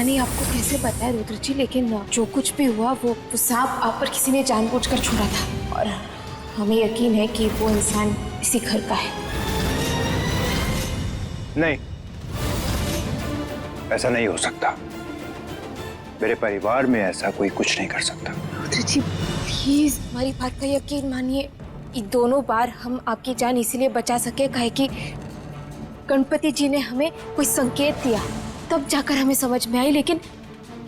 नहीं आपको कैसे बताया रुद्र जी, लेकिन जो कुछ भी हुआ वो सांप आप पर किसी ने जानबूझकर छोड़ा था और हमें यकीन है कि वो इंसान इसी घर का है। नहीं, ऐसा नहीं हो सकता। मेरे परिवार में ऐसा कोई कुछ नहीं कर सकता। रुद्र जी प्लीज हमारी बात का यकीन मानिए। दोनों बार हम आपकी जान इसीलिए बचा सके काहे कि गणपति जी ने हमें कोई संकेत दिया, तब जाकर हमें समझ में आई। लेकिन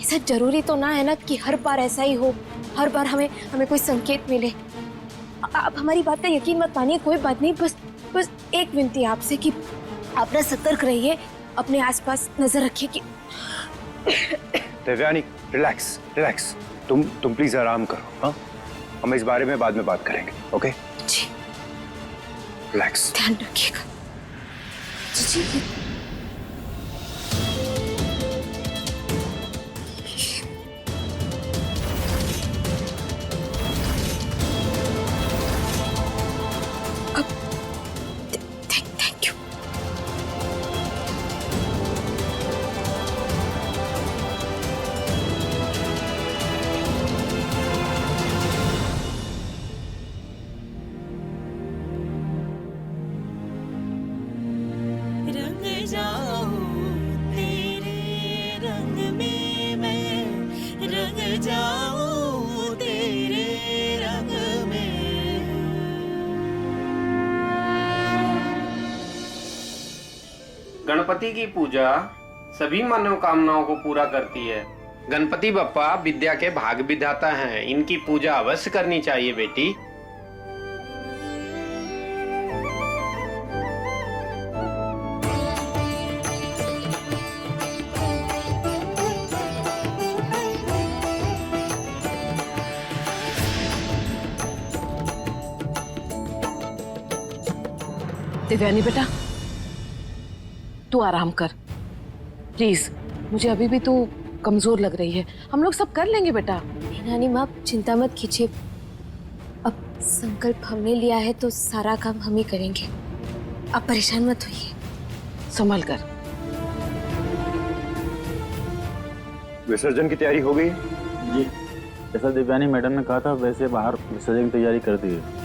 ऐसा जरूरी तो ना है ना कि हर बार ऐसा ही हो, हर बार हमें कोई संकेत मिले। आप हमारी बात का यकीन मत मानिए, कोई बात नहीं, बस एक विनती है आपसे कि आप ना सतर्क रहिए, अपने आसपास नजर रखिए कि देवयानी रिलैक्स रिलैक्स, तुम प्लीज आराम करो। हाँ, हम इस बारे में बाद में बात करेंगे। ओके जी, रिलैक्स, ध्यान रखिएगा जी। Thank you. गणपति की पूजा सभी मनोकामनाओं को पूरा करती है। गणपति बप्पा विद्या के भाग विधाता हैं, इनकी पूजा अवश्य करनी चाहिए बेटी। देवयानी बेटा, तू आराम कर प्लीज, मुझे अभी भी तू कमजोर लग रही है। हम लोग सब कर लेंगे बेटा। नानी माँ चिंता मत कीजिए, अब संकल्प हमने लिया है तो सारा काम हम ही करेंगे, आप परेशान मत होइए। संभल कर। विसर्जन की तैयारी हो गई? जी, जैसा देवयानी मैडम ने कहा था वैसे बाहर विसर्जन की तैयारी कर दी है।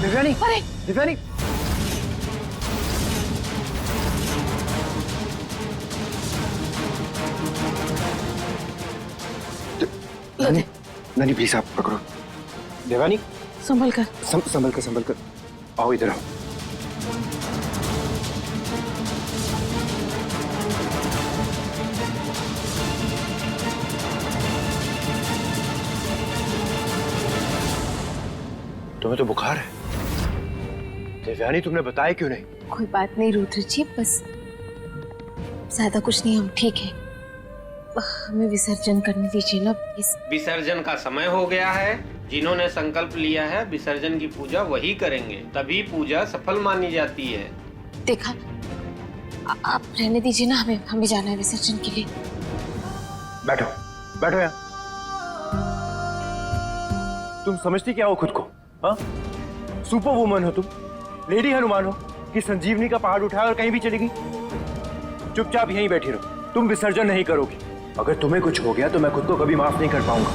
देवयानी, अरे देवयानी, नानी, नानी प्लीज आप पकड़ो। देवयानी संभल कर। संभल कर, आओ इधर आओ। तुम्हें तो बुखार है। देवयानी तुमने बताया क्यों नहीं? कोई बात नहीं रुद्र जी, बस ज्यादा कुछ नहीं, हम ठीक है। हमें विसर्जन करने दीजिए ना प्लीज। विसर्जन का समय हो गया है। जिन्होंने संकल्प लिया है विसर्जन की पूजा वही करेंगे, तभी पूजा सफल मानी जाती है। देखा, आप रहने दीजिए ना, हमें जाना है विसर्जन के लिए। बैठो बैठो यहाँ। तुम समझती क्या हो खुद को? हाँ, सुपर वुमन हो तुम, लेडी हनुमान हो कि संजीवनी का पहाड़ उठाया और कहीं भी चली गई। चुपचाप यहीं बैठी रहो, तुम विसर्जन नहीं करोगी। अगर तुम्हें कुछ हो गया तो मैं खुद को कभी माफ नहीं कर पाऊंगा।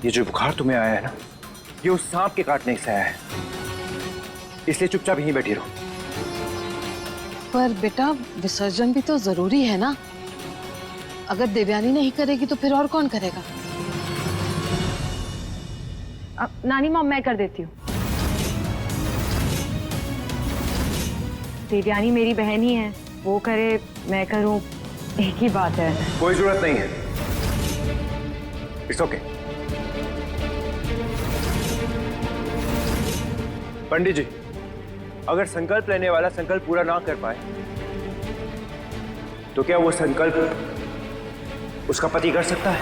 ये जो बुखार तुम्हें आया है ना, ये उस सांप के काटने से आया है, इसलिए चुपचाप यहीं बैठी रहो। पर बेटा विसर्जन भी तो जरूरी है ना, अगर देवयानी नहीं करेगी तो फिर और कौन करेगा? नानी माँ मैं कर देती हूँ। देवयानी मेरी बहन ही है, वो करे मैं करूँ एक ही बात है। कोई जरूरत नहीं है, इट्स ओके। पंडित जी, अगर संकल्प लेने वाला संकल्प पूरा ना कर पाए तो क्या वो संकल्प उसका पति कर सकता है?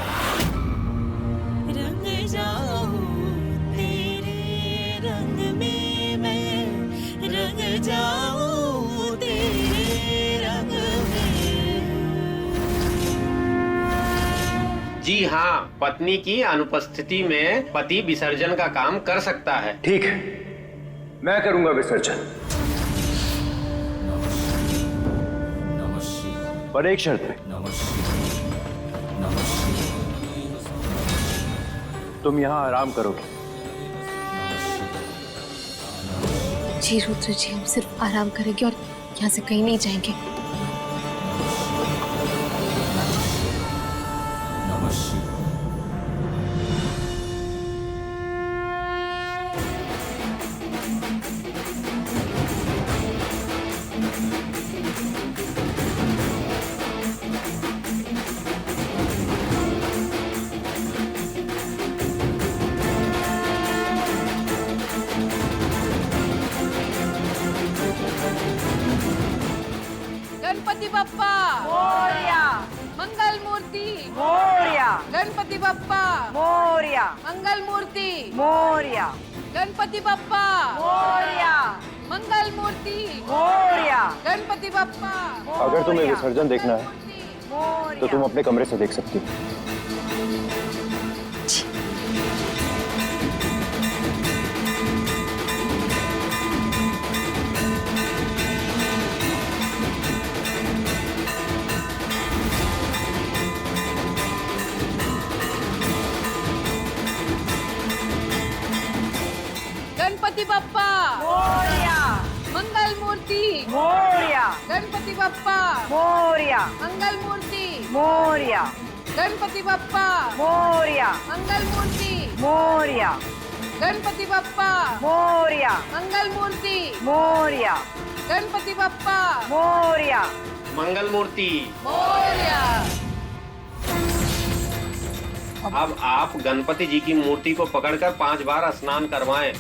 जी हाँ, पत्नी की अनुपस्थिति में पति विसर्जन का काम कर सकता है। ठीक है, मैं करूंगा विसर्जन, पर एक शर्त पे। तुम यहाँ आराम करोगे। जी रुद्र जी, हम सिर्फ आराम करेंगे और यहाँ से कहीं नहीं जाएंगे। गणपति बप्पा मोरया मंगल मूर्ति, मोरया गणपति बप्पा मोरया मंगल मूर्ति, मोरया गणपति बप्पा मोरया मंगल मूर्ति, मोरया गणपति बप्पा। अगर तुम्हें विसर्जन देखना है मोरया तो तुम अपने कमरे से देख सकती हो। गणपति बप्पा मोरया मंगल मूर्ति, मोरया गणपति बप्पा मोरया मंगल मूर्ति, मोरया गणपति बप्पा मोरया मंगल मूर्ति, मोरया गणपति बप्पा मोरया मंगल मूर्ति, मोरया गणपति बप्पा मोरया मंगल मूर्ति। मोरया। अब आप गणपति जी की मूर्ति को पकड़कर 5 बार स्नान करवाएं।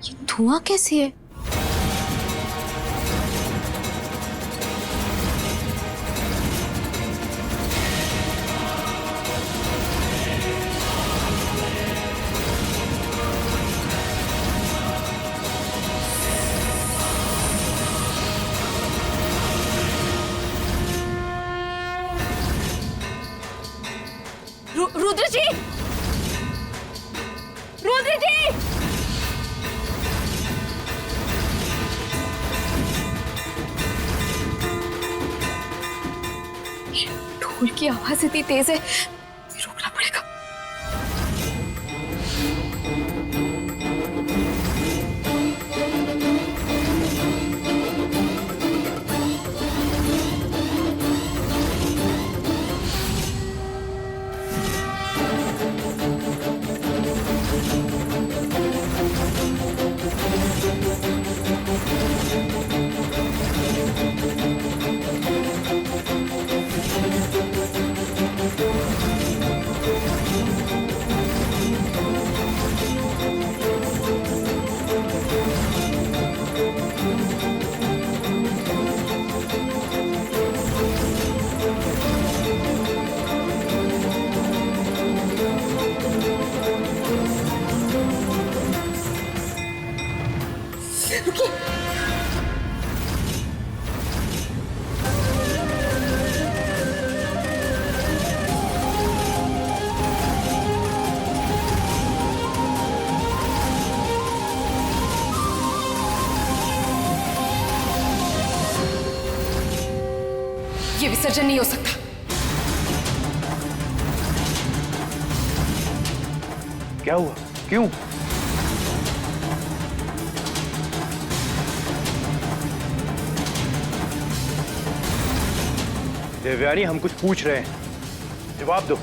ये धुआं कैसी है? रुद्र जी, रुद्र जी! ढोल की आवाज इतनी तेज है, रोकना पड़ेगा। ये विसर्जन नहीं हो सकता। क्या हुआ? क्यों? देवयानी, हम कुछ पूछ रहे हैं, जवाब दो।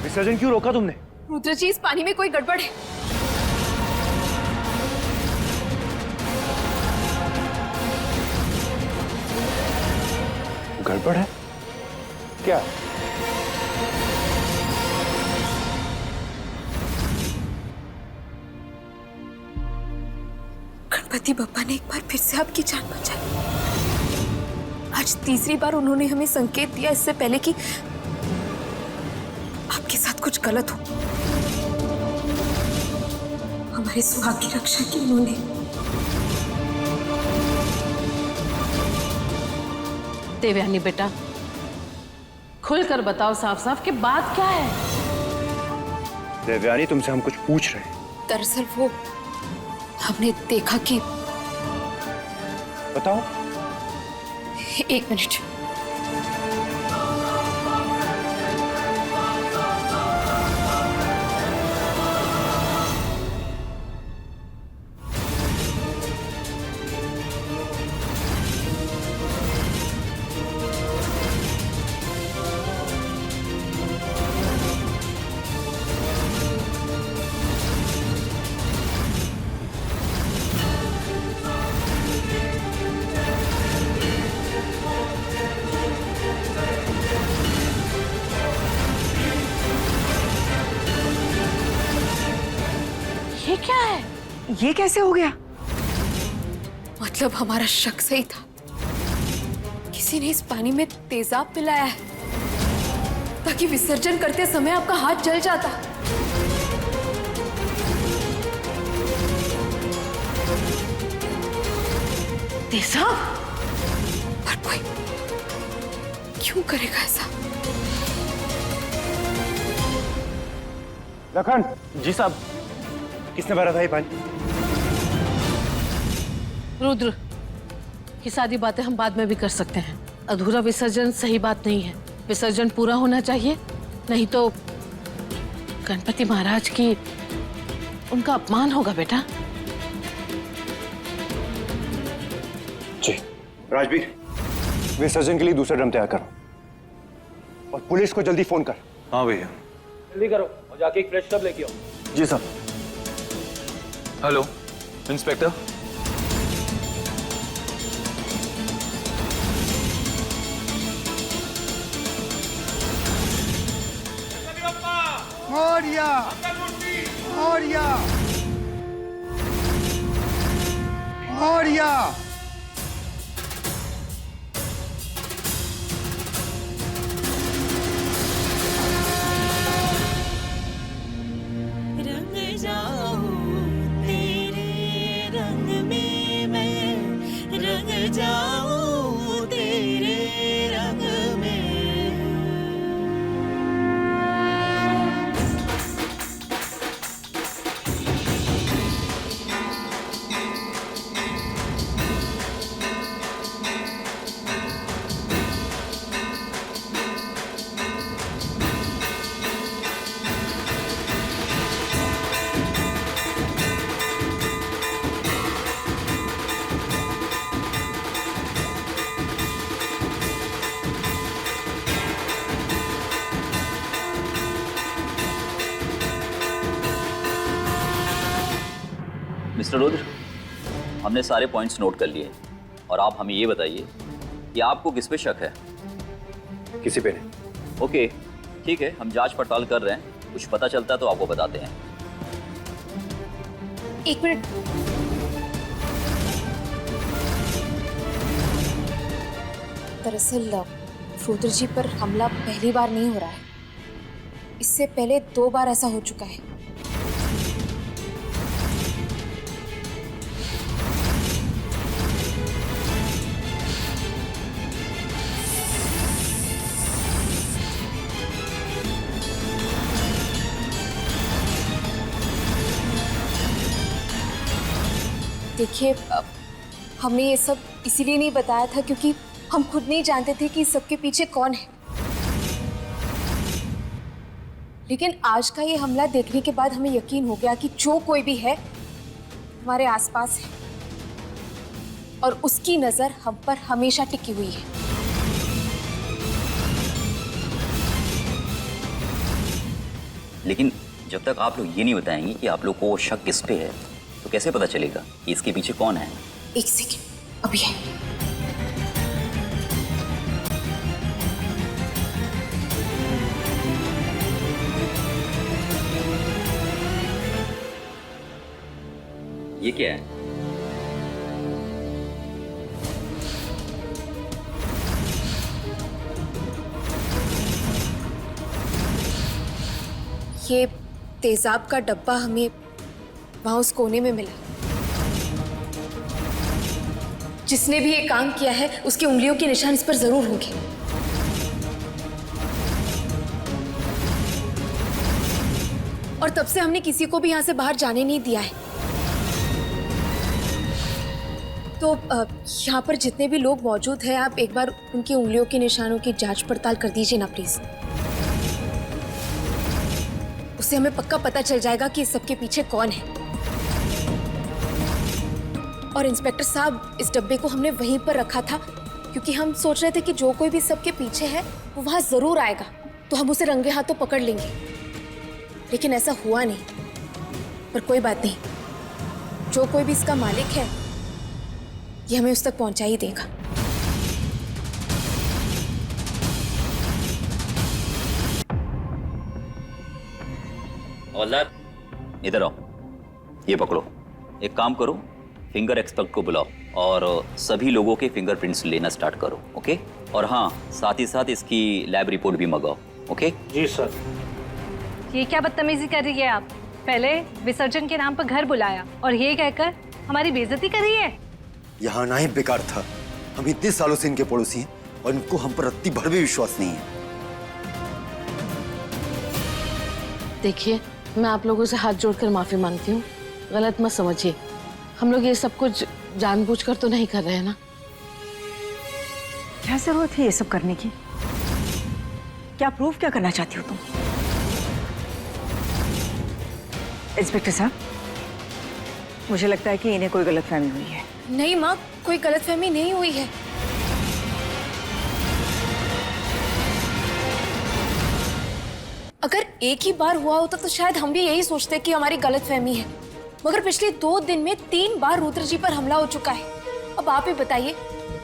विसर्जन क्यों रोका तुमने? रुद्र जी, इस पानी में कोई गड़बड़ है। गड़बड़ है? क्या? गणपति बप्पा ने एक बार फिर से आपकी जान बचाई। आज तीसरी बार उन्होंने हमें संकेत दिया इससे पहले कि आपके साथ कुछ गलत हो। हमारे सुहाग की रक्षा की उन्होंने। देवयानी बेटा, खुलकर बताओ साफ साफ कि बात क्या है। देवयानी, तुमसे हम कुछ पूछ रहे हैं। दरअसल वो हमने देखा कि। बताओ। एक मिनट। ये क्या है? ये कैसे हो गया? मतलब हमारा शक सही था। किसी ने इस पानी में तेजाब मिलाया है ताकि विसर्जन करते समय आपका हाथ जल जाता। तेजाब? पर कोई क्यों करेगा ऐसा? लखन, जी साहब। किसने भरा था ये पानी? रुद्र, ये सारी बातें हम बाद में भी कर सकते हैं। अधूरा विसर्जन सही बात नहीं है। विसर्जन पूरा होना चाहिए, नहीं तो गणपति महाराज की उनका अपमान होगा बेटा। जी। राजवीर, विसर्जन के लिए दूसरा ड्रम तैयार करो और पुलिस को जल्दी फोन कर। हाँ भैया। जल्दी करो और जाके एक फ्रेश टब लेके आओ। जी साहब। Hello inspector. मोरिया मोरिया मोरिया। रंग जाऊं तेरे रंग में मैं, रंग जाऊं तेरे रंग में। मिस्टर रुद्र, हमने सारे पॉइंट्स नोट कर लिए और आप हमें ये बताइए कि आपको किस पे शक है। किसी पे नहीं। ओके, ठीक है, हम जांच पड़ताल कर रहे हैं। कुछ पता चलता है तो आपको बताते हैं। एक मिनट। दरअसल रुद्र जी पर हमला पहली बार नहीं हो रहा है। इससे पहले 2 बार ऐसा हो चुका है। देखिए, हमने ये सब इसीलिए नहीं बताया था क्योंकि हम खुद नहीं जानते थे कि इस सबके पीछे कौन है। लेकिन आज का ये हमला देखने के बाद हमें यकीन हो गया कि जो कोई भी है हमारे आसपास है और उसकी नजर हम पर हमेशा टिकी हुई है। लेकिन जब तक आप लोग ये नहीं बताएंगे कि आप लोग को शक किस पे है, तो कैसे पता चलेगा कि इसके पीछे कौन है? एक सेकेंड, अभी है। ये क्या है? ये तेजाब का डब्बा हमें वहां उस कोने में मिला। जिसने भी ये काम किया है उसकी उंगलियों के निशान इस पर जरूर होंगे। और तब से हमने किसी को भी यहां से बाहर जाने नहीं दिया है। तो यहाँ पर जितने भी लोग मौजूद हैं, आप एक बार उनकी उंगलियों के निशानों की जांच पड़ताल कर दीजिए ना प्लीज। उससे हमें पक्का पता चल जाएगा कि इस सबके पीछे कौन है। और इंस्पेक्टर साहब, इस डब्बे को हमने वहीं पर रखा था क्योंकि हम सोच रहे थे कि जो कोई भी सबके पीछे है वो वहां जरूर आएगा, तो हम उसे रंगे हाथों पकड़ लेंगे। लेकिन ऐसा हुआ नहीं। पर कोई बात नहीं, जो कोई भी इसका मालिक है ये हमें उस तक पहुंचा ही देगा। हवलदार, इधर आओ, ये पकड़ो। एक काम करो, फिंगर एक्सपर्ट को बुलाओ और सभी लोगों के फिंगरप्रिंट्स लेना स्टार्ट करो, ओके? और हाँ, साथ ही साथ इसकी लैब रिपोर्ट भी मंगाओ, ओके? जी सर। ये क्या बदतमीजी कर रही है आप? पहले विसर्जन के नाम पर घर बुलाया और ये कहकर हमारी बेइज्जती कर रही है। यहाँ आना ही बेकार था। हम इतने सालों से इनके पड़ोसी हैं और इनको हम पर रत्ती भर भी विश्वास नहीं है। देखिए, मैं आप लोगों से हाथ जोड़कर माफी मांगती हूँ। गलत मत समझिए, हम लोग ये सब कुछ जानबूझकर तो नहीं कर रहे हैं ना। क्या जरूरत है ये सब करने की? क्या प्रूफ क्या करना चाहती हो तुम? इंस्पेक्टर साहब, मुझे लगता है कि इन्हें कोई गलतफहमी हुई है। नहीं माँ, कोई गलतफहमी नहीं हुई है। अगर एक ही बार हुआ होता तो शायद हम भी यही सोचते कि हमारी गलतफहमी है। मगर पिछले 2 दिन में 3 बार रुद्र जी पर हमला हो चुका है। अब आप ही बताइए,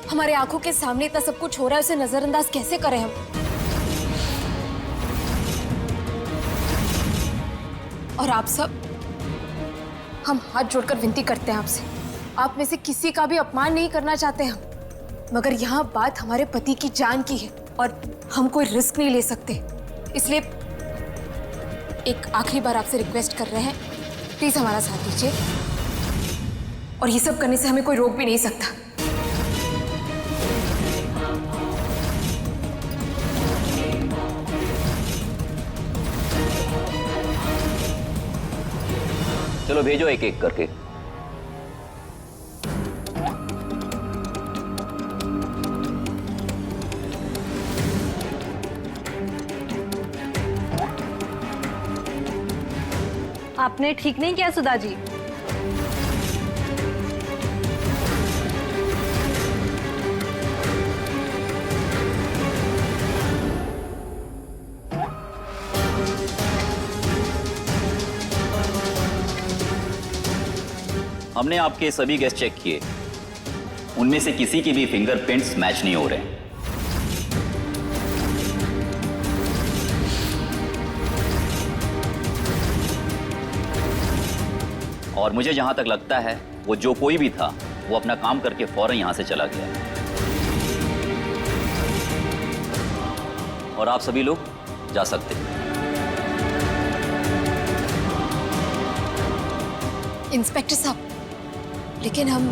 हमारे आंखों के सामने इतना सब कुछ हो रहा है, उसे नजरअंदाज कैसे करें हम? और आप सब, हम हाथ जोड़कर विनती करते हैं आपसे, आप में से किसी का भी अपमान नहीं करना चाहते हम, मगर यहाँ बात हमारे पति की जान की है और हम कोई रिस्क नहीं ले सकते। इसलिए एक आखिरी बार आपसे रिक्वेस्ट कर रहे हैं, प्लीज हमारा साथ दीजिए। और ये सब करने से हमें कोई रोक भी नहीं सकता। चलो भेजो एक एक करके। आपने ठीक नहीं किया सुधा जी। हमने आपके सभी गेस्ट चेक किए, उनमें से किसी की भी फिंगरप्रिंट्स मैच नहीं हो रहे हैं। और मुझे जहां तक लगता है वो जो कोई भी था वो अपना काम करके फौरन यहां से चला गया। और आप सभी लोग जा सकते हैं। इंस्पेक्टर साहब, लेकिन हम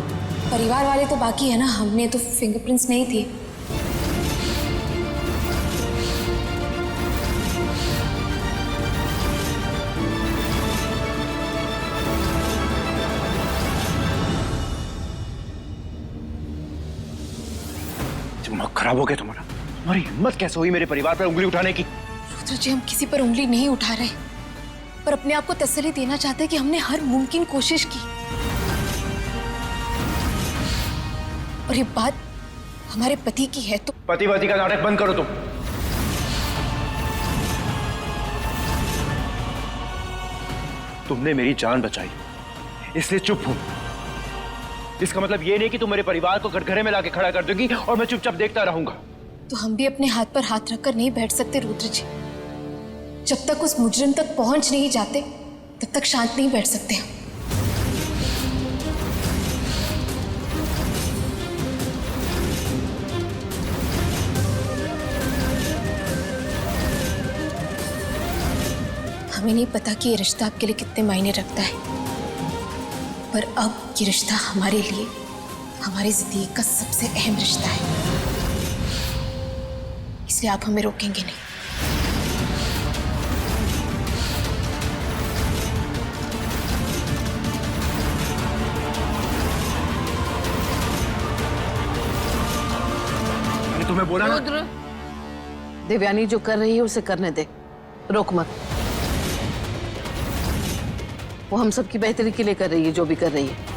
परिवार वाले तो बाकी है ना, हमने तो फिंगरप्रिंट्स नहीं थी। दिमाग खराब हो गया तुम्हारी हिम्मत कैसे हुई मेरे परिवार पर उंगली उठाने की? रुद्र जी, हम किसी पर उंगली नहीं उठा रहे, पर अपने आप को तसल्ली देना चाहते हैं कि हमने हर मुमकिन कोशिश की। और ये बात हमारे पति की है तो पति का नाटक बंद करो तुम। तुमने मेरी जान बचाई, इसलिए चुप हूं। इसका मतलब ये नहीं कि तुम मेरे परिवार को कटघरे में लाके खड़ा कर दोगी और मैं चुपचाप देखता रहूंगा। तो हम भी अपने हाथ पर हाथ रखकर नहीं बैठ सकते रुद्र जी। जब तक उस मुजरिम तक पहुंच नहीं जाते तब तक शांत नहीं बैठ सकते हम। हमें हमें नहीं पता कि ये रिश्ता आपके लिए कितने मायने रखता है, पर अब ये रिश्ता हमारे लिए हमारी जिंदगी का सबसे अहम रिश्ता है, इसलिए आप हमें रोकेंगे नहीं। मैंने तुम्हें बोला ना। रुद्र, देवयानी जो कर रही है उसे करने दे, रोक मत। वो हम सबकी बेहतरी के लिए कर रही है जो भी कर रही है।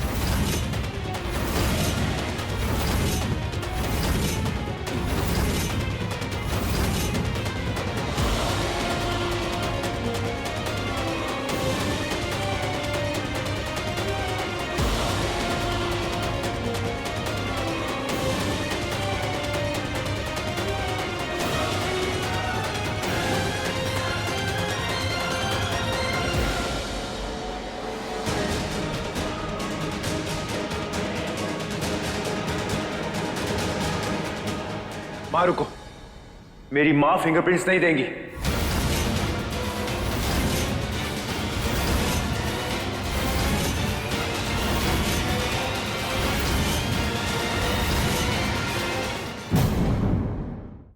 माँ रुको, मेरी माँ फिंगरप्रिंट्स नहीं देंगी।